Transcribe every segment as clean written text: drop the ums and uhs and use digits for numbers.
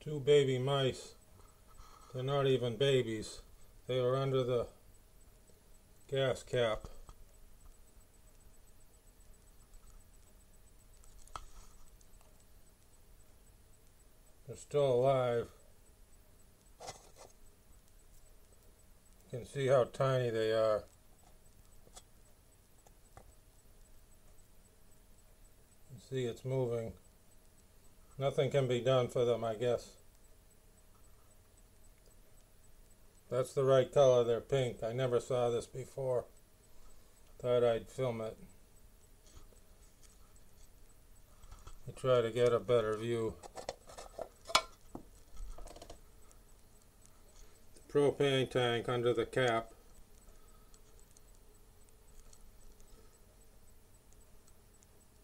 Two baby mice. They're not even babies. They are under the gas cap. They're still alive. You can see how tiny they are. You see it's moving. Nothing can be done for them, I guess. That's the right color, they're pink. I never saw this before. Thought I'd film it. I try to get a better view. The propane tank under the cap.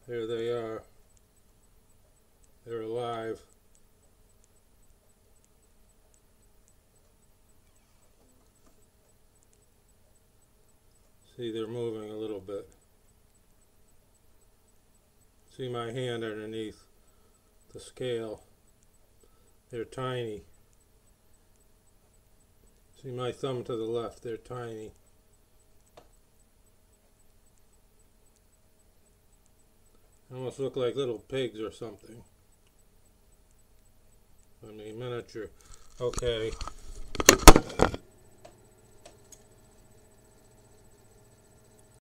There they are. They're alive. See, they're moving a little bit. See my hand underneath the scale. They're tiny. See my thumb to the left, they're tiny. Almost look like little pigs or something. I mean, miniature. Okay.